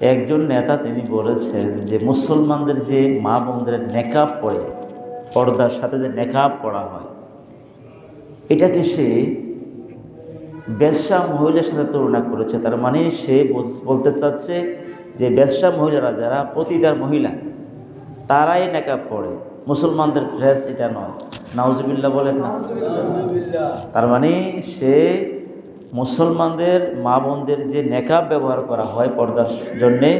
একজন নেতা তিনি বলেছেন যে মুসলমানদের যে মা বোনদের নেকাব পড়ে, পর্দার সাথে যে নেকাব পড়া হয়, এটাকে সে বেশ্যা মহিলার সাথে তুলনা করেছে। তার মানে সে বলতে চাচ্ছে যে বেশ্যা মহিলারা যারা পতিতার মহিলা, তারাই নেকাব পড়ে, মুসলমানদের ড্রেস এটা নয়। নাউজুবিল্লাহ বলেন না। তার মানে সে মুসলমানদের মা বোনদের যে নেকাব ব্যবহার করা হয় পর্দার জন্যে,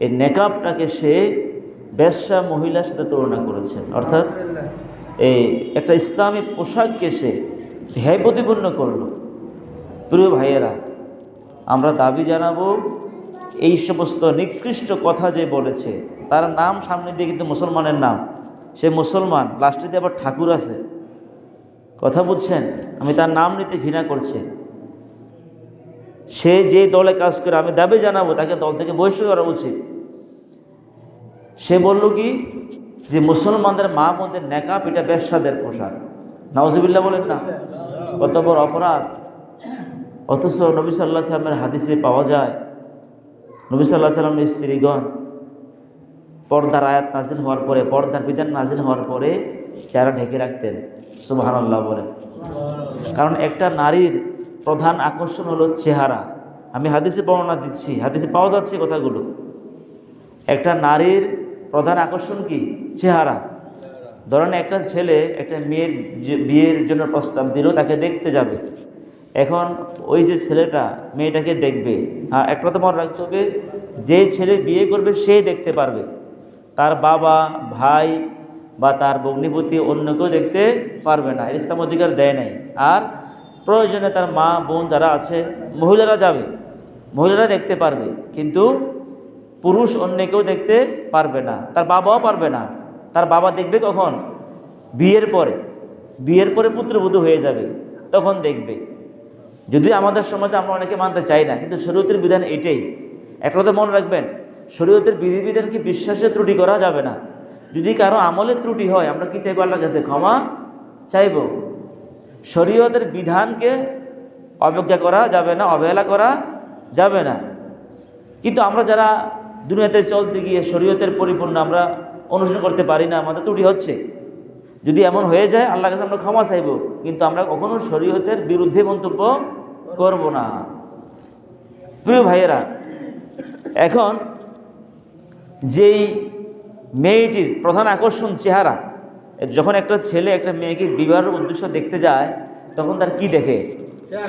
এই নেকাবটাকে সে বেশ্যা মহিলার সাথে তুলনা করেছেন। অর্থাৎ এই একটা ইসলামী পোশাককে সে হেয় প্রতিপন্ন করল। প্রিয় ভাইয়েরা, আমরা দাবি জানাবো এই সমস্ত নিকৃষ্ট কথা যে বলেছে, তার নাম সামনে দিয়ে কিন্তু মুসলমানের নাম, সে মুসলমান, লাস্টে দিয়ে আবার ঠাকুর আছে। কথা বুঝছেন? আমি তার নাম নিতে ঘৃণা করছি। সে যে দলে কাজ করে, আমি দাবি জানাবো তাকে দল থেকে বহিষ্কার করা উচিত। সে বলল কি যে মুসলমানদের মা বোনদের নেকাব এটা বেশ্যাদের পোশাক। নাউজুবিল্লাহ বলেন না। কত বড় অপরাধ! অথচ নবী সাল্লাল্লাহু আলাইহি ওয়াসাল্লামের হাদিসে পাওয়া যায়, নবী সাল্লাল্লাহু আলাইহি ওয়াসাল্লামের স্ত্রীগণ পর্দার আয়াত নাজিল হওয়ার পরে, পর্দার বিধান নাজিল হওয়ার পরে চেহারা ঢেকে রাখতেন। সুবহানাল্লাহ বলেন। কারণ একটা নারীর প্রধান আকর্ষণ হলো চেহারা। আমি হাদিসে বর্ণনা দিচ্ছি, হাদিসে পাওয়া যাচ্ছে কথাগুলো। একটা নারীর প্রধান আকর্ষণ কি? চেহারা। ধরেন একটা ছেলে একটা মেয়ের বিয়ের জন্য প্রস্তাব দিল, তাকে দেখতে যাবে। এখন ওই যে ছেলেটা মেয়েটাকে দেখবে, একটা তো মনে রাখতে হবে, যে ছেলে বিয়ে করবে সেই দেখতে পারবে, তার বাবা, ভাই বা তার ভগ্নিপতি অন্য কেউ দেখতে পারবে না। ইসলাম অধিকার দেয় নাই। আর প্রয়োজনে তার মা বোন যারা আছে, মহিলারা যাবে, মহিলারা দেখতে পারবে, কিন্তু পুরুষ অন্য কেউ দেখতে পারবে না, তার বাবাও পারবে না। তার বাবা দেখবে কখন? বিয়ের পরে। বিয়ের পরে পুত্রবধূ হয়ে যাবে, তখন দেখবে। যদি আমাদের সমাজে আমরা অনেকে মানতে চাই না, কিন্তু শরীয়তের বিধান এটাই। একটা কথা মনে রাখবেন, শরীয়তের বিধিবিধানকে বিশ্বাসে ত্রুটি করা যাবে না। যদি কারো আমলে ত্রুটি হয়, আমরা কি চাইবো? আল্লাহর কাছে ক্ষমা চাইব। শরীয়তের বিধানকে অবজ্ঞা করা যাবে না, অবহেলা করা যাবে না। কিন্তু আমরা যারা দুনিয়াতে চলতে গিয়ে শরীয়তের পরিপূর্ণ আমরা অনুসরণ করতে পারি না, আমাদের ত্রুটি হচ্ছে। যদি এমন হয়ে যায়, আল্লাহর কাছে আমরা ক্ষমা চাইব, কিন্তু আমরা কখনো শরীয়তের বিরুদ্ধে মন্তব্য করব না। প্রিয় ভাইয়েরা, এখন যেই মেয়েটির প্রধান আকর্ষণ চেহারা, যখন একটা ছেলে একটা মেয়েকে বিবাহের উদ্দেশ্য দেখতে যায়, তখন তার কি দেখে?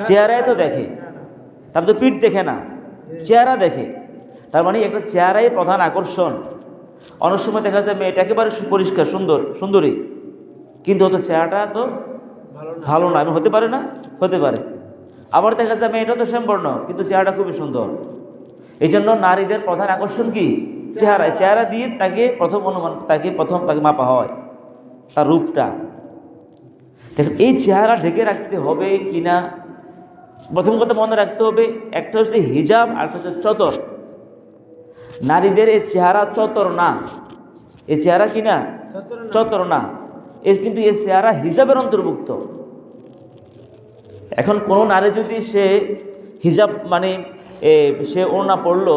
চেহারায় তো দেখে, তার তো পিঠ দেখে না, চেহারা দেখে। তার মানে একটা চেহারাই প্রধান আকর্ষণ। অনেক সময় দেখা যায় মেয়েটা একেবারে সুপরিষ্কার সুন্দরী, কিন্তু হয়তো চেহারাটা তো ভালো না। এবং হতে পারে না, হতে পারে। আবার দেখা যায় মেয়েটা তো শ্যামবর্ণ, কিন্তু চেহারাটা খুবই সুন্দর। এই জন্য নারীদের প্রধান আকর্ষণ কি? চেহারা। চেহারা দিয়ে তাকে প্রথম মাপা হয়, তার রূপটা। দেখুন, এই চেহারা ঢেকে রাখতে হবে কিনা, প্রথম কথা মনে রাখতে হবে, একটা হচ্ছে হিজাব, আর একটা হচ্ছে চতর। নারীদের এই চেহারা চতর না, এই চেহারা কি না? চতর না। কিন্তু এই চেহারা হিজাবের অন্তর্ভুক্ত। এখন কোনো নারী যদি সে হিজাব মানে সে ওড়না পরলো,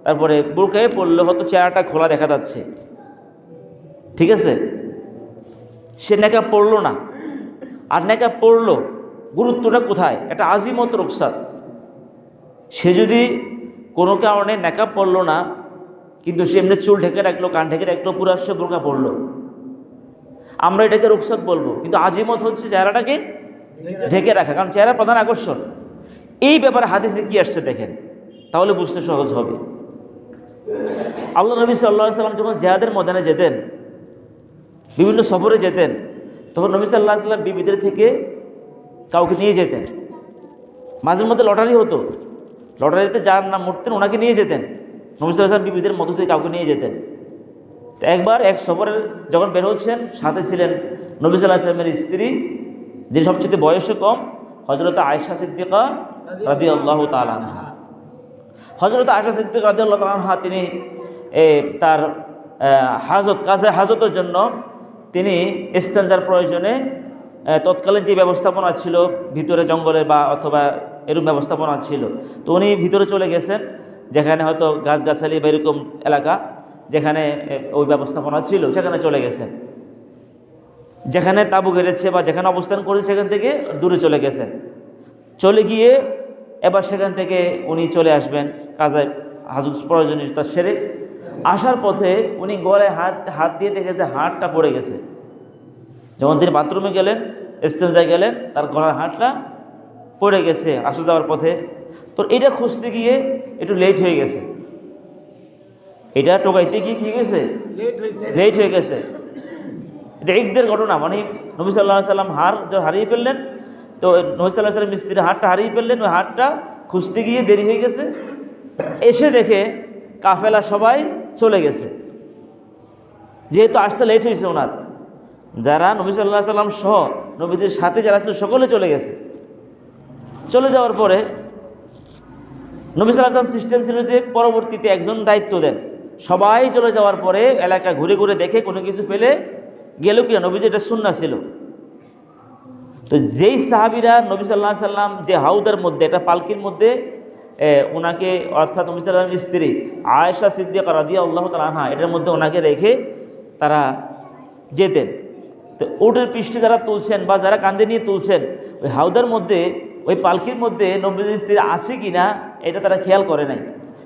তারপরে বোরকায় পরলো, হয়তো চেহারাটা খোলা দেখা যাচ্ছে, ঠিক আছে, সে নেকাব পরলো না। আর নেকাব পরলো, গুরুত্বটা কোথায়? এটা আজিমত রুখসাত। সে যদি কোনো কারণে নেকাব পরলো না, কিন্তু সে এমনি চুল ঢেকে রাখলো, কান ঢেকে রাখলো, পুরা সে বোরকা পরলো, আমরা এটাকে রুখসাত বলবো। কিন্তু আজিমত হচ্ছে চেহারাটাকে ঢেকে রাখা, কারণ চেহারা প্রধান আকর্ষণ। এই ব্যাপারে হাদিসে কি আসছে দেখেন, তাহলে বুঝতে সহজ হবে। আল্লাহ নবী সাল্লাল্লাহু আলাইহি ওয়াসাল্লাম যখন জিহাদের ময়দানে যেতেন, বিভিন্ন সফরে যেতেন, তখন নবী সাল্লাল্লাহু আলাইহি ওয়াসাল্লাম বিবিদের থেকে কাউকে নিয়ে যেতেন। মাঝে মধ্যে লটারি হতো, লটারিতে যার নাম উঠতেন ওনাকে নিয়ে যেতেন। নবী সাল্লাল্লাহু আলাইহি ওয়াসাল্লাম বিবিদের মধ্য থেকে কাউকে নিয়ে যেতেন। তো একবার এক সফরে যখন বের হচ্ছেন, সাথে ছিলেন নবী সাল্লাল্লাহু আলাইহি ওয়াসাল্লামের স্ত্রী, যে সবচেয়ে বয়সে কম, হযরত আয়েশা সিদ্দিকা রাদিয়াল্লাহু তাআলা আনহা। হযরত আয়েশা সিদ্দিকা রাদিয়াল্লাহু তাআলা আনহা তিনি তার হাজতের জন্য তিনি ইস্তেনজার প্রয়োজনে তৎকালীন যে ব্যবস্থাপনা ছিল, ভিতরে জঙ্গলে বা অথবা এরূপ ব্যবস্থাপনা ছিল, তো উনি ভিতরে চলে গেছেন। যেখানে হয়তো গাছগাছালি বা এরকম এলাকা যেখানে ওই ব্যবস্থাপনা ছিল সেখানে চলে গেছেন, যেখানে তাঁবু গেড়েছে বা যেখানে অবস্থান করেছে সেখান থেকে দূরে চলে গেছেন। চলে গিয়ে এবার সেখান থেকে উনি চলে আসবেন কাজে হাজত প্রয়োজনীয়তা সেরে আসার পথে উনি গলায় হাত দিয়ে দেখে যে হাতটা পড়ে গেছে। যখন তিনি বাথরুমে গেলেন, স্টেঞ্জায় গেলেন, তার গলার হাতটা পড়ে গেছে আসা যাওয়ার পথে। তো এটা খুঁজতে গিয়ে একটু লেট হয়ে গেছে, এটা টোকাইতে গিয়ে কী গেছে, লেট হয়ে গেছে। এটা ঈদের ঘটনা, মানে নবী সাল্লাল্লাহু আলাইহি সাল্লাম হারিয়ে ফেললেন। তো নবী সাল্লাল্লাহু আলাইহি সাল্লাম স্ত্রীর হাতটা হারিয়ে ফেললেন, ওই হাতটা খুঁজতে গিয়ে দেরি হয়ে গেছে। এসে দেখে কাফেলা সবাই চলে গেছে, যেহেতু আসতে লেট হয়েছে ওনার, যারা নবী সাল্লাল্লাহু আলাইহি সাল্লাম সহ নবীদের সাথে যারা ছিল সকলে চলে গেছে। চলে যাওয়ার পরে নবী সাল্লাল্লাহু আলাইহি সাল্লাম সিস্টেম ছিল যে পরবর্তীতে একজন দায়িত্ব দেন, সবাই চলে যাওয়ার পরে এলাকা ঘুরে ঘুরে দেখে কোনো কিছু ফেলে গেল কিনা, নবীজি এটা সুন্নাহ ছিল। তো যেই সাহাবীরা নবী সাল্লাল্লাহু আলাইহি সাল্লাম যে হাউদের মধ্যে, একটা পালকির মধ্যে ওনাকে, অর্থাৎ নবী সাল্লাল্লাহু আলাইহি সাল্লামের স্ত্রী আয়েশা সিদ্দিকা রাদিয়াল্লাহু তাআলা আনহা, এটার মধ্যে ওনাকে রেখে তারা যেতেন। তো উটের পৃষ্ঠে যারা তুলছেন বা যারা কাঁধে নিয়ে তুলছেন, ওই হাউদার মধ্যে, ওই পালকির মধ্যে নবীজির স্ত্রী আছে কি না এটা তারা খেয়াল করে নাই।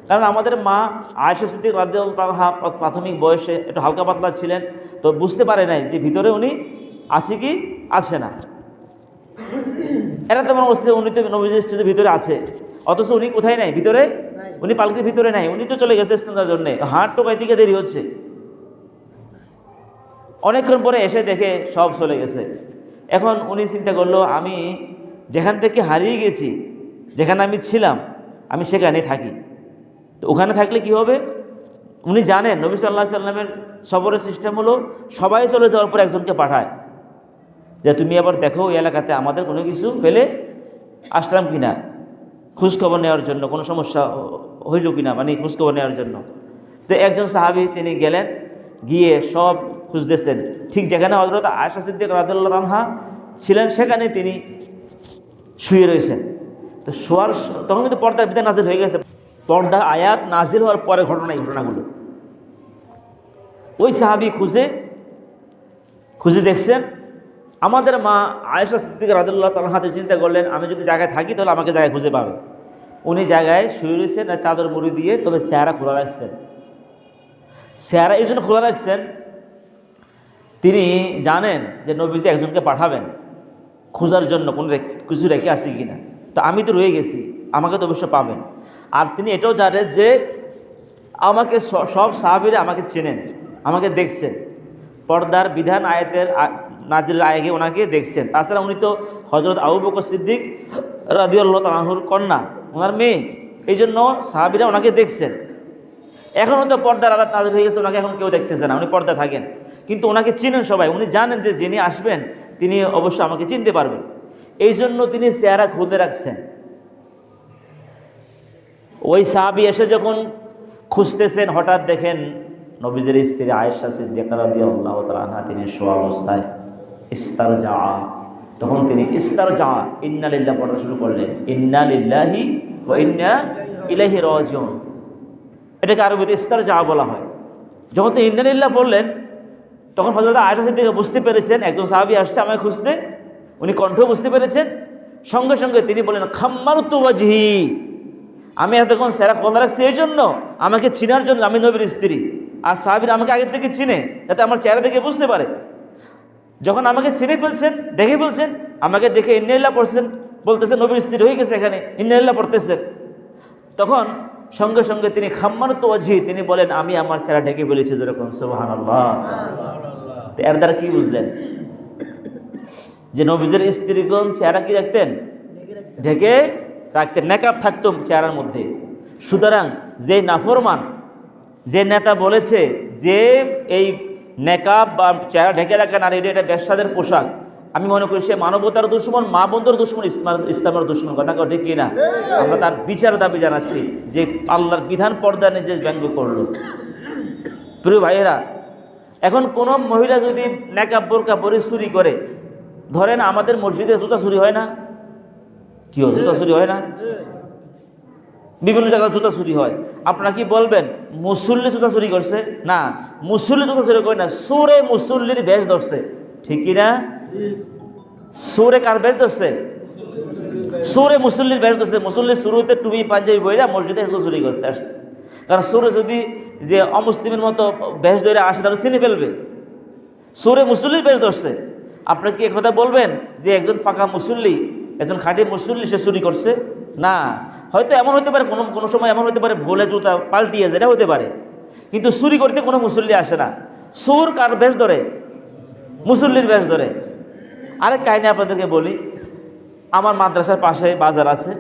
কারণ আমাদের মা আয়েশা সিদ্দিকা রাদিয়াল্লাহু তাআলা আনহা প্রাথমিক বয়সে একটু হালকা পাতলা ছিলেন, তো বুঝতে পারে নাই যে ভিতরে উনি আছে কি আছে না। এরা তো মনে করছে উনি তো নবীজির স্ত্রীর ভিতরে আছে, অথচ উনি কোথায় নাই, ভিতরে, উনি পালকির ভিতরে নাই, উনি তো চলে গেছে ইস্তেঞ্জার জন্যে। হাট টোকাই থেকে দেরি হচ্ছে। অনেকক্ষণ পরে এসে দেখে সব চলে গেছে। এখন উনি চিন্তা করলো, আমি যেখান থেকে হারিয়ে গেছি, যেখানে আমি ছিলাম, আমি সেখানেই থাকি। তো ওখানে থাকলে কি হবে, উনি জানেন নবী সাল্লাল্লাহু আলাইহি সাল্লামের সবরের সিস্টেম হলো সবাই চলে যাওয়ার পর একজনকে পাঠায় যে তুমি আবার দেখো ওই এলাকাতে আমাদের কোনো কিছু ফেলে আসলাম কিনা, খোঁজখবর নেওয়ার জন্য, কোনো সমস্যা হইল কিনা, মানে খোঁজখবর নেওয়ার জন্য। তো একজন সাহাবী তিনি গেলেন, গিয়ে সব খুঁজতেছেন। ঠিক যেখানে হযরত আয়েশা সিদ্দিকা রাদিয়াল্লাহু আনহা ছিলেন সেখানে তিনি শুয়ে রয়েছেন। তো শোয়ার তখন কিন্তু পর্দার বিধান নাজিল হয়ে গেছে, পর্দার আয়াত নাজিল হওয়ার পরে এই ঘটনাগুলো। ওই সাহাবী খুঁজে দেখছেন, আমাদের মা আয়েশা সিদ্দিকা রাদিয়াল্লাহু তাআলা আনহা চিন্তা করলেন, আমি যদি জায়গায় থাকি তাহলে আমাকে জায়গায় খুঁজে পাবে। উনি জায়গায় শুয়ে রয়েছেন আর চাদর মুড়ি দিয়ে, তবে চেহারা খোলা রাখছেন। চেহারা এই জন্য খোলা রাখছেন, তিনি জানেন যে নবীজি একজনকে পাঠাবেন খোঁজার জন্য কোনো কিছু রেখে আসি কিনা। তো আমি তো রয়ে গেছি, আমাকে তো অবশ্য পাবেন। আর তিনি এটাও জানেন যে আমাকে সব সাহাবীরা আমাকে চেনেন, আমাকে দেখছেন, পর্দার বিধান আয়াতের নাজিলের আগে ওনাকে দেখছেন। তাছাড়া উনি তো হযরত আবু বকর সিদ্দিক রাদিয়াল্লাহু তাআলা আনহুর কন্যা, ওনার মেয়ে, এই জন্য সাহাবীরা ওনাকে দেখছেন। এখনও তো পর্দার আয়াত নাজিল হয়ে গেছে, ওনাকে এখন কেউ দেখতেছে না, উনি পর্দা থাকেন, কিন্তু ওনাকে চিনেন সবাই। উনি জানেন যে যিনি আসবেন তিনি অবশ্য আমাকে চিনতে পারবেন, এই জন্য তিনি চেহারা খুঁজে রাখছেন। ওই সাহাবী এসে যখন খুঁজতেছেন, হঠাৎ দেখেন নবীজির স্ত্রী আয়েশা সিদ্দিকা রাদিয়াল্লাহু তাআলা আনহা তিনি শোয়া অবস্থায় ইস্তারজা। তখন তিনি ইস্তারজা, ইন্না লিল্লাহি পড়া শুরু করলেন, ইন্না লিল্লাহি ওয়া ইন্না ইলাইহি রাজিউন। এটাকে আরবিতে ইস্তারজা বলা হয়। যখন তিনি ইন্না লিল্লাহ বললেন, তখন হযরত আয়েশা সিদ্দিকা বুঝতে পেরেছেন একজন সাহাবী আসছে আমায় খুঁজতে, উনি কণ্ঠ বুঝতে পেরেছেন। সঙ্গে সঙ্গে তিনি বলেন, খাম্মারতু ওয়াজহি, আমি এতক্ষণ চেহারা খোলা রাখছি এই জন্য, আমাকে চিনার জন্য, আমি নবীর স্ত্রী। আর সাহাবীরা আমাকে আগের থেকে চিনে, যাতে আমার চেহারা দেখে বুঝতে পারে। যখন আমাকে চিনে ফেলছেন, দেখে ফেলছেন, আমাকে দেখে ইন্নালিল্লাহ পড়ছেন, বলতেছেন নবীর স্ত্রী হয়ে গেছে, এখানে ইন্নালিল্লাহ পড়তেছেন, তখন সঙ্গে সঙ্গে তিনি খাম্মারতু ওয়াজহি, তিনি বলেন আমি আমার চেহারা ঢেকে ফেলেছি, যেরকম সুবহানাল্লাহ। তো এর দ্বারা কি বুঝলেন যে নবীদের স্ত্রীগণ চেহারা কি রাখতেন, ঢেকে রাখতেন, নেকাব থাকতো চেহারার মধ্যে। সুতরাং যে নাফরমান, যে নেতা বলেছে যে এই নেকাব বা চেহারা ঢেকে রাখা নারী এটা বেশ্যাদের পোশাক, আমি মনে করি সে মানবতার দুশমন, মা বন্ধুর দুশমন, ইসলামের দুশমন। কথা ঠিক কিনা? আমরা তার বিচার দাবি জানাচ্ছি যে আল্লাহর বিধান পর্দা নিজে ব্যঙ্গ করলো। প্রিয় ভাইয়েরা, এখন কোনো মহিলা যদি নেকাব বোরকা পরে চুরি করে, ধরেন আমাদের মসজিদে জুতা চুরি হয় না? কি জুতা চুরি হয় না? বিভিন্ন জায়গায় জুতা চুরি হয়। আপনারা কি বলবেন মুসল্লি জুতা চুরি করছে? না, মুসল্লি জুতা চুরি করে না, সুরে মুসল্লির বেশ ধরছে। ঠিক কিনা? সুরে কার বেশ ধরছে? সুরে মুসল্লির বেশ ধরছে। মুসল্লি শুরুতে টুপি পাঞ্জাবি বইরা মসজিদে জুতা চুরি করতে আসছে। কারণ সুরে যদি যে অমুসলিমের মতো বেশ ধরে আসে তাহলে চিনে ফেলবে। সুরে মুসল্লির বেশ ধরছে। আপনি কি কথা বলবেন যে একজন ফাঁকা মুসল্লি, একজন খাঁটি মুসল্লি সে চুরি করছে? না, হয়তো এমন হতে পারে, কোনো সময় এমন হতে পারে ভুলে জুতা পাল্টিয়ে যেটা হতে পারে, কিন্তু চুরি করতে কোনো মুসল্লি আসে না। সুর কার বেশ ধরে? মুসল্লির বেশ ধরে। আরেক কাহিনী আপনাদেরকে বলি। আমার মাদ্রাসার পাশে বাজার আছে,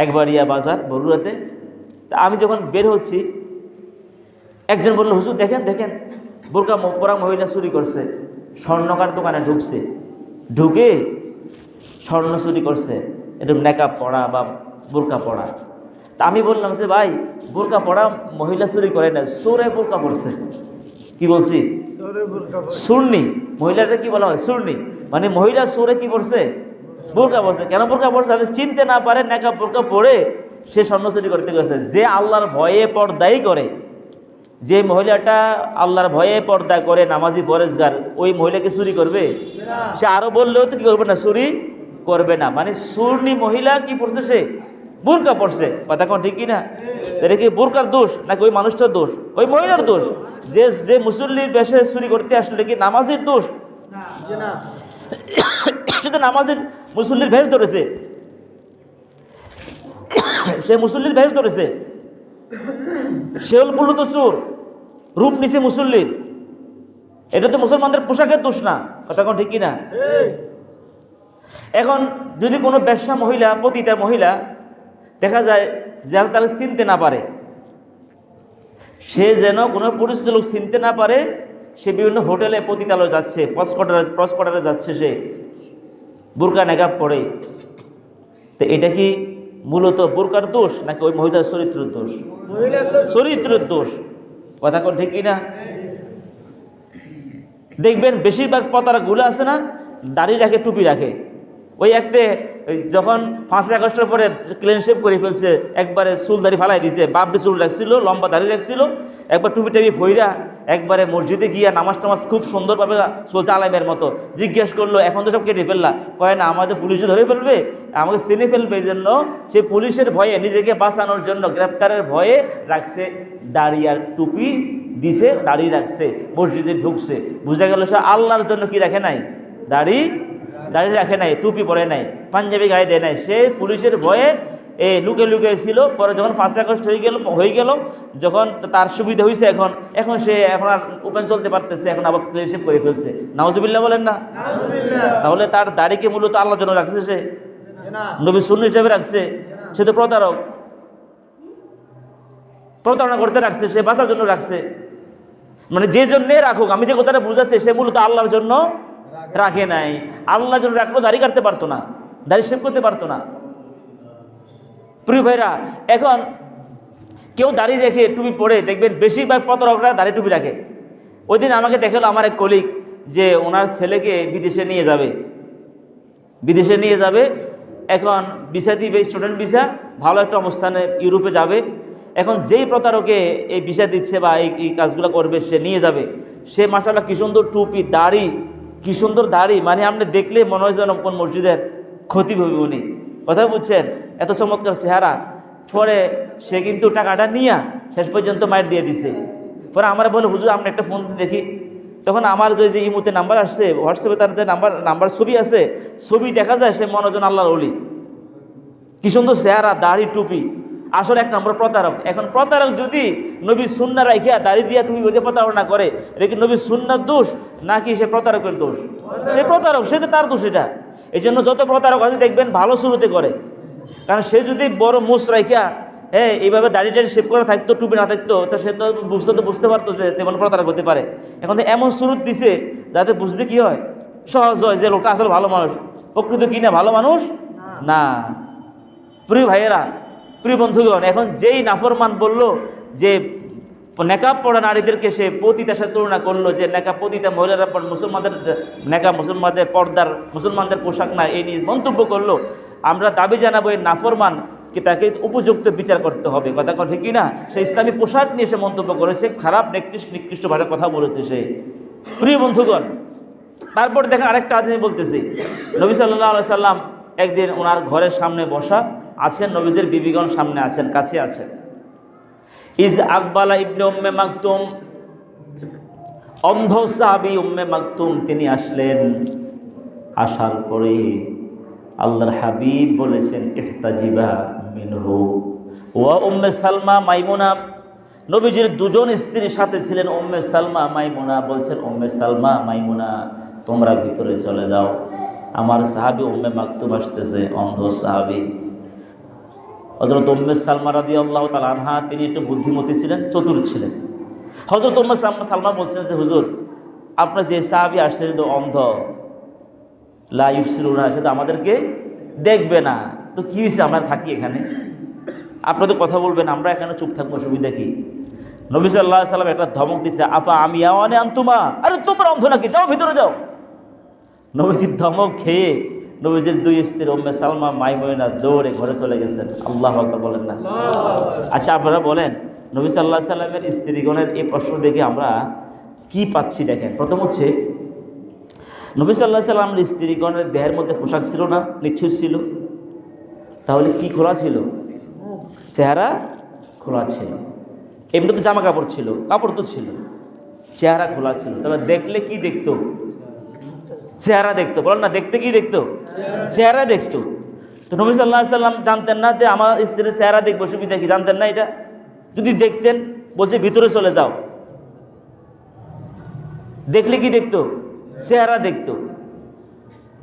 একবারিয়া বাজার বরুড়াতে। তা আমি যখন বের হচ্ছি, একজন বলল, হুজুর দেখেন দেখেন, বোরকা পরা মহিলা চুরি করছে, স্বর্ণকার দোকানে ঢুকছে, ঢুকে স্বর্ণ চুরি করছে, এরকম নেকাব পড়া বা বোরকা পড়া। তা আমি বললাম যে ভাই, বোরকা পড়া মহিলা চুরি করে না, সুরে বোরকা পড়ছে। কি বলছি? সুরনি। মহিলাটা কি বলা হয়? সুরনি। মানে মহিলা সুরে কি পড়ছে? বোরকা পড়ছে। কেন বোরকা পড়ছে? যাতে চিনতে না পারে নেকাব বোরকা পড়ে সে স্বর্ণ চুরি করতে গেছে। যে আল্লাহর ভয়ে পর্দাই করে, যে মহিলাটা আল্লাহর ভয়ে পর্দা করে, নামাজি পরেজগার, ওই মহিলাকে চুরি করবে? সে আরো বললেও তো কি করবে না, চুরি করবে না। মানে সুরনি মহিলা কি পড়ছে? সে বোরকা পড়ছে। কথা কোন ঠিক কিনা? এটা কি বোরকার দোষ নাকি ওই মানুষটার দোষ? ওই মহিলার দোষ। যে মুসল্লির বেশে চুরি করতে আসলে কি নামাজের দোষ? সেটা নামাজের মুসল্লির ভেষ ধরেছে, সে মুসল্লির ভেষ ধরেছে, সে হল মূলত চোর, রূপ নিছে মুসল্লির। এটা তো মুসলমানদের পোশাকের দোষ না। কথা কোন ঠিক কিনা? এখন যদি কোনো বেশ্যা মহিলা, পতিতা মহিলা দেখা যায় যে তাকে চিনতে না পারে, সে যেন কোনো পরিচিত লোক চিনতে না পারে, সে বিভিন্ন হোটেলে পতিতালয় যাচ্ছে, পসকটারে যাচ্ছে, সে বোরকা নেকাব পড়ে। তো এটা কি মূলত বোরকার দোষ নাকি ওই মহিলার চরিত্রের দোষ? চরিত্রের দোষ। কথা কোন ঠিক কিনা? দেখবেন বেশিরভাগ প্রতারকগুলো আছে না, দাড়ি রাখে, টুপি রাখে। ওই একতে যখন 5ই আগস্টের পরে ক্লিন শেভ করে ফেলছে, একবারে চুল দাড়ি ফালাই দিছে, বাপডি চুল রাখছিল, লম্বা দাড়ি রাখছিল, একবার টুপি টাপি ফইরা একবারে মসজিদে গিয়া নামাজ টামাজ খুব সুন্দরভাবে চলছে আলেমের মতো। জিজ্ঞেস করলো, এখন তো সব কেটে ফেললা? কয় না, আমাদের পুলিশে ধরে ফেলবে, আমাকে চিনে ফেলবে, এই জন্য সে পুলিশের ভয়ে, নিজেকে বাঁচানোর জন্য, গ্রেপ্তারের ভয়ে রাখছে দাড়ি আর টুপি দিছে, দাড়ি রাখছে, মসজিদে ঢুকছে। বুঝা গেল সে আল্লাহর জন্য কি রাখে নাই? দাড়ি রাখে নাই, টুপি পরে নাই, পাঞ্জাবি গায়ে দেয় নাই। সে পুলিশের ভয়ে লুকে লুকে ছিল। পরে যখন 5ই আগস্ট হয়ে গেল, যখন তার সুবিধা হয়েছে, এখন সে এখন আর ওপেন চলতে পারতেছে, এখন আবার ক্লিন শেভ করে ফেলছে। নাউজুবিল্লাহ বলেন না? তাহলে তার দাড়িকে মূলত আল্লাহর জন্য রাখছে, সে নবী সুন্নি হিসেবে রাখছে। সে তো প্রতারক, প্রতারণা করতে রাখছে, সে বাঁচার জন্য রাখছে। মানে যে জন্যে রাখুক, আমি যে কথাটা বুঝাচ্ছি, সে মূলত আল্লাহর জন্য রাখে নাই। আল্লাহর জন্য রাখলেও দাড়ি কাটতে পারতো না, দাড়ি শেভ করতে পারতো না। প্রিয় ভাইরা, এখন কেউ দাড়ি রেখে টুপি পরে দেখবেন বেশিরভাগ প্রতারকরা দাড়ি টুপি রাখে। ওই দিন আমাকে দেখালো আমার এক কলিগ যে ওনার ছেলেকে বিদেশে নিয়ে যাবে। এখন ভিসা দিবে, স্টুডেন্ট ভিসা, ভালো একটা অবস্থানে ইউরোপে যাবে। এখন যেই প্রতারকে এই ভিসা দিচ্ছে বা এই কাজগুলো করবে, সে নিয়ে যাবে। সে মাশাআল্লাহ কি সুন্দর টুপি, দাড়ি, কি সুন্দর দাড়ি, মানে আপনি দেখলে মনে হয় যেন কোন মসজিদের খতিব হবে উনি। কথা বুঝছেন? এত চমৎকার চেহারা। পরে সে কিন্তু টাকাটা নিয়ে শেষ পর্যন্ত মাইর দিয়ে দিছে। পরে আমার বলে, হুজুর আপনি একটা ফোন দেখি। তখন আমার যে ইমুতে নাম্বার আসছে, হোয়াটসঅ্যাপে তার যে নাম্বার ছবি আছে, ছবি দেখা যায় সে মনোজন আল্লাহর ওলি। কি সুন্দর চেহারা, দাড়ি, টুপি, আসলে এক নম্বর প্রতারক। এখন প্রতারক যদি নবী সুন্নাহ রাখিয়া দাড়ি দিয়া টুপি ওই প্রতারণা করে, এটা কি নবী সুন্নাহর দোষ নাকি সে প্রতারকের দোষ? সে প্রতারক, সে তো তার দোষ এটা। এই জন্য যত প্রতারক আছে দেখবেন ভালো শুরুতে করে, কারণ সে যদি বড় মুছ রাখিয়া এইভাবে দাড়িটা শেভ করা থাকতো, টুপি না থাকতো, তা সে তো বুঝতে পারতো যে তেমন প্রতারক হতে পারে। এখন এমন শুরু দিছে যাতে বুঝতে কি হয়, সহজ হয় যে লোকটা আসলে ভালো মানুষ। প্রকৃত কি না ভালো মানুষ না। প্রিয় ভাইয়েরা, প্রিয় বন্ধুগণ, এখন যেই নাফরমান বলল যে নেকাব পড়া নারীদেরকে সে পতিতার সাথে তুলনা করলো, যে নেকাব পতিতা মহিলারা মুসলমানদের নেকাব মুসলমানদের পর্দার মুসলমানদের পোশাক না, এই নিয়ে মন্তব্য করলো। আমরা দাবি জানাবো এই নাফরমান তাকে উপযুক্ত বিচার করতে হবে। কথা ঠিক কি না? সে ইসলামী পোশাক নিয়ে সে মন্তব্য করেছে, খারাপ নিকৃষ্ট ভাষায় কথা বলেছে সে। প্রিয় বন্ধুগণ, তারপর দেখেন আরেকটা হাদিস বলতেছি, নবী সাল্লাল্লাহু আলাইহি সাল্লাম একদিন ওনার ঘরের সামনে বসা আছেন, নবীদের বিবিগণ সামনে আছেন, কাছে আছেন। ইজ আকবালা ইবনে উম্মে মাকতুম, অন্ধ সাহাবী উম্মে মাকতুম তিনি আসলেন। আসার পরে আল্লাহর হাবিব বলেছেন ইহতাজিবা মিনহু ওয়া উম্মে সালমা মাইমুনা। নবীজির দুজন স্ত্রীর সাথে ছিলেন উম্মে সালমা মাইমুনা। বলছেন উম্মে সালমা মাইমুনা তোমরা ভিতরে চলে যাও, আমার সাহাবী উম্মে মাকতুম আসতেছে, অন্ধ সাহাবী। হযরত উম্মে সালমা রাদিয়াল্লাহু তাআলা আনহা তিনি একটু বুদ্ধিমতী ছিলেন, চতুর ছিলেন। হযরত উম্মে সালমা বলছেন যে হুজুর, আপনার যে সাহাবী আসছে তো অন্ধ, লা ইউবসিরুনা, সে তো আমাদেরকে দেখবে না, তো কি হয়েছে আমরা থাকি এখানে, আপনাদের কথা বলবেন, আমরা এখানে চুপ থাকবো, সুবিধা কি? নবী সাল্লাল্লাহু আলাইহি সাল্লাম একটা ধমক দিছে, আপা আমি আওয়ানে আনতুমা, আরে তোমরা অন্ধ নাকি, যাও ভিতরে যাও। নবীজির ধমক খেয়ে নবীজির দুই স্ত্রী উম্মে সালমা মাইমুনা দৌড়ে ঘরে চলে গেছেন। আল্লাহু আকবার বলেন না? আচ্ছা আপনারা বলেন, নবী সাল্লাল্লাহু আলাইহি সাল্লামের স্ত্রীগণের এই প্রশ্ন দেখে আমরা কি পাচ্ছি? দেখেন, প্রথম হচ্ছে নবী সাল্লাল্লাহু আলাইহি সাল্লামের স্ত্রীগণের দেহের মধ্যে পোশাক ছিল না? নিশ্চয় ছিল। তাহলে কি খোলা ছিল? চেহারা খোলা ছিল। এমনি তো জামা কাপড় ছিল, কাপড় তো ছিল, চেহারা খোলা ছিল। তাহলে দেখলে কি দেখতো? চেহারা দেখতো। বলেন না, দেখতে কি দেখতো? চেহারা দেখতো। তো নবী সাল্লাল্লাহু আলাইহি সাল্লাম জানতেন না যে আমার স্ত্রীর চেহারা দেখবো, সুবিধা কি? জানতেন না এটা? যদি দেখতেন, বলছে ভিতরে চলে যাও, দেখলে কি দেখতো? চেহারা দেখতো।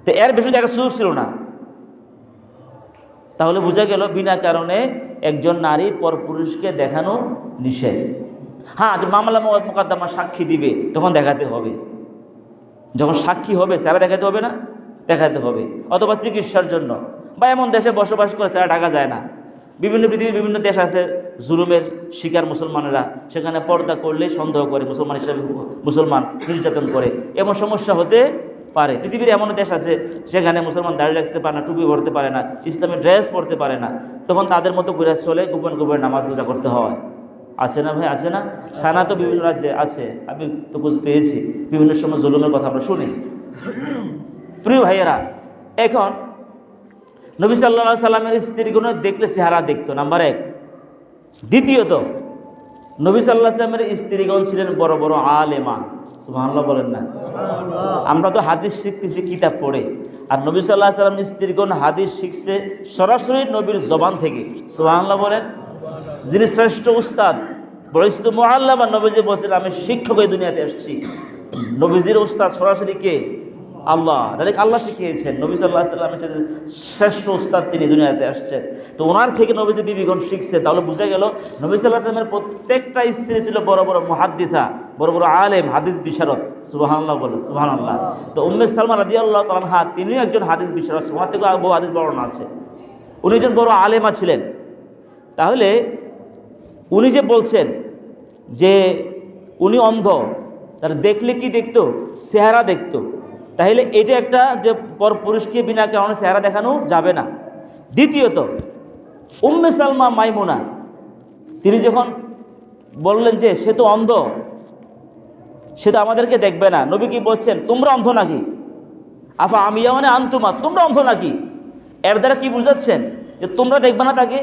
তো এর বেশি দেখার সুযোগ ছিল না। তাহলে বোঝা গেল বিনা কারণে একজন নারী পরপুরুষকে দেখানো নিষেধ। হ্যাঁ, মামলা মোকদ্দমা সাক্ষী দিবে তখন দেখাতে হবে, যখন সাক্ষী হবে চেহারা দেখাতে হবে না? দেখাতে হবে। অথবা চিকিৎসার জন্য, বা এমন দেশে বসবাস করে চেহারা ঢাকা যায় না। পৃথিবীর বিভিন্ন দেশ আছে জুলুমের শিকার মুসলমানেরা, সেখানে পর্দা করলেই সন্দেহ করে মুসলমান হিসাবে মুসলমান নির্যাতন করে, এমন সমস্যা হতে পারে। পৃথিবীর এমন দেশ আছে সেখানে মুসলমান দাঁড়িয়ে রাখতে পারে না, টুপি পরতে পারে না, ইসলামের ড্রেস পরতে পারে না, তখন তাদের মতো করে চলে গোপন গোপন নামাজ রোজা করতে হয়। আছে না ভাই? আছে না? সানা তো বিভিন্ন রাজ্যে আছে, আমি তো খোঁজ পেয়েছি, বিভিন্ন সময় জুলুমের কথা আমরা শুনি। প্রিয় ভাইয়েরা, এখন নবী সাল্লাল্লাহু আলাইহি সাল্লামের স্ত্রীগুলো দেখলে চেহারা দেখতো, নাম্বার এক। দ্বিতীয়ত, নবী সাল্লাল্লাহু আলাইহি সাল্লামের স্ত্রীগণ ছিলেন বড় বড় আলেমা। সুবহানাল্লাহ বলেন না? আমরা তো হাদিস শিখতেছি কিতাব পড়ে, আর নবী সাল্লাল্লাহু আলাইহি সাল্লামের স্ত্রীগণ হাদিস শিখছে সরাসরি নবীর জবান থেকে। সুবহানাল্লাহ বলেন? যিনি শ্রেষ্ঠ উস্তাদ, বরিষ্ঠ মুআল্লামা, নবীজি বলছেন আমি শিক্ষক এই দুনিয়াতে আসছি। নবীজির উস্তাদ সরাসরি কে? আল্লাহ। ডাইরেক্ট আল্লাহ শিখিয়েছেন। নবী সাল্লাল্লাহু আলাইহি সাল্লামের শ্রেষ্ঠ উস্তাদ তিনি দুনিয়াতে আসছেন, তো ওনার থেকে নবীজি বিবিগণ শিখছে। তাহলে বোঝা গেল নবী সাল্লাল্লাহু আলাইহি সাল্লামের প্রত্যেকটা স্ত্রী ছিল বড় বড় মুহাদ্দিসা, বড় বড় আলেম, হাদিস বিশারদ। সুবহানাল্লাহ বলেন? সুবহানাল্লাহ। তো উম্মে সালমা রাদিয়াল্লাহু তাআলা আনহা তিনিও একজন হাদিস বিশারদ, ওনার থেকে বহু হাদিস বর্ণনা আছে। উনি একজন বড় আলেমা ছিলেন। তাহলে উনি যে বলছেন যে উনি অন্ধ, তার দেখলে কি দেখতো? চেহারা দেখতো। তাহলে এটা একটা যে পরপুরুষকে বিনা কারণে চেহারা দেখানো যাবে না। দ্বিতীয়ত, উম্মে সালমা মাইমুনা তিনি যখন বললেন যে সে তো অন্ধ, সে তো আমাদেরকে দেখবে না, নবী কি বলছেন? তোমরা অন্ধ নাকি? আফা আমিয়া মানে আনতুমা, তোমরা অন্ধ নাকি? এর দ্বারা কি বুঝাচ্ছেন? যে তোমরা দেখবে না তাকে।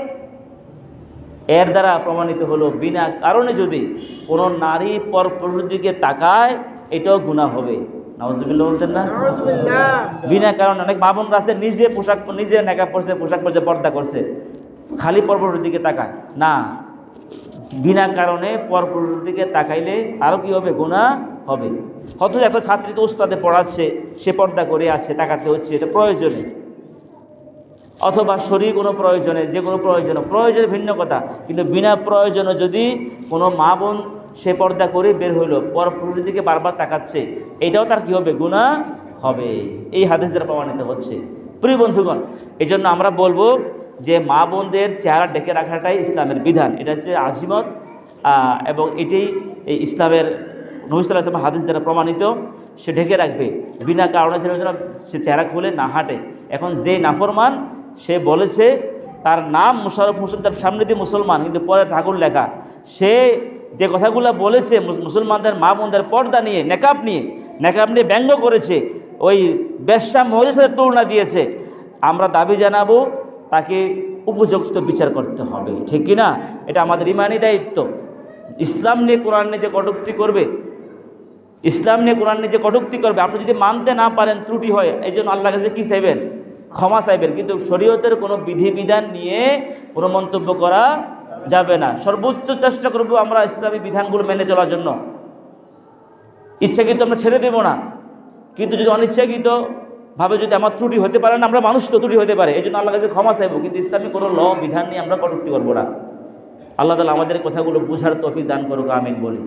এর দ্বারা প্রমাণিত হলো বিনা কারণে যদি কোনো নারী পরপুরুষের দিকে তাকায় এটাও গুনাহ হবে। নাউজুবিল্লাহ বলতেন না? বিনা কারণে অনেক মা বোনরা আছে নিজে নেকাব পরছে, পোশাক পরছে, পর্দা করছে, খালি পরপুরুষের দিকে তাকায় না। বিনা কারণে পরপুরুষের দিকে তাকাইলে আরও কি হবে? গুনাহ হবে। হয়তো একটা ছাত্রীকে উস্তাদে পড়াচ্ছে, সে পর্দা করে আছে, তাকাতে হচ্ছে, এটা প্রয়োজনে, অথবা শরীর কোনো প্রয়োজনে, যে কোনো প্রয়োজনে ভিন্ন কথা, কিন্তু বিনা প্রয়োজনে যদি কোনো মা বোন সে পর্দা করে বের হইল, পরপুরুষের দিকে বারবার তাকাচ্ছে, এটাও তার কি হবে? গুনাহ হবে। এই হাদিস দ্বারা প্রমাণিত হচ্ছে। প্রিয় বন্ধুগণ, এই জন্য আমরা বলবো যে মা বোনদের চেহারা ঢেকে রাখাটাই ইসলামের বিধান, এটা হচ্ছে আজিমত, এবং এটাই এই ইসলামের নবী সাল্লাল্লাহু আলাইহি ওয়াসাল্লাম হাদিস দ্বারা প্রমাণিত। সে ঢেকে রাখবে, বিনা কারণে সে চেহারা খুলে না হাঁটে। এখন যে নাফরমান সে বলেছে তার নাম মোশাররফ হোসেন, তার সামনে দিয়ে মুসলমান, কিন্তু পরে ঠাকুর লেখা। সে যে কথাগুলো বলেছে মুসলমানদের মা বোনদের পর্দা নিয়ে, নেকাব নিয়ে ব্যঙ্গ করেছে, ওই বেশ্যা মহিলার সাথে তুলনা দিয়েছে, আমরা দাবি জানাবো তাকে উপযুক্ত বিচার করতে হবে, ঠিক কি না? এটা আমাদের ইমানি দায়িত্ব। ইসলাম নিয়ে কোরআন নিয়ে যে কটূক্তি করবে, আপনি যদি মানতে না পারেন, ত্রুটি হয়, এই জন্য আল্লাহর কাছে কি চাইবেন? ক্ষমা চাইবেন। কিন্তু শরীয়তের কোনো বিধিবিধান নিয়ে কোনো মন্তব্য করা যাবে না। সর্বোচ্চ চেষ্টা করব আমরা ইসলামী বিধানগুলো মেনে চলার জন্য। ইচ্ছাকৃত আমরা ছেড়ে দেব না, কিন্তু যদি অনিচ্ছাকৃত ভাবে যদি আমার ত্রুটি হতে পারে না, আমরা মানুষ তো ত্রুটি হতে পারে, এই জন্য আল্লাহর কাছে ক্ষমা চাইবো, কিন্তু ইসলামী কোনো বিধান নিয়ে আমরা কটূক্তি করবো না। আল্লাহ তাআলা আমাদের কথাগুলো বুঝার তৌফিক দান করুক, আমিন বলি।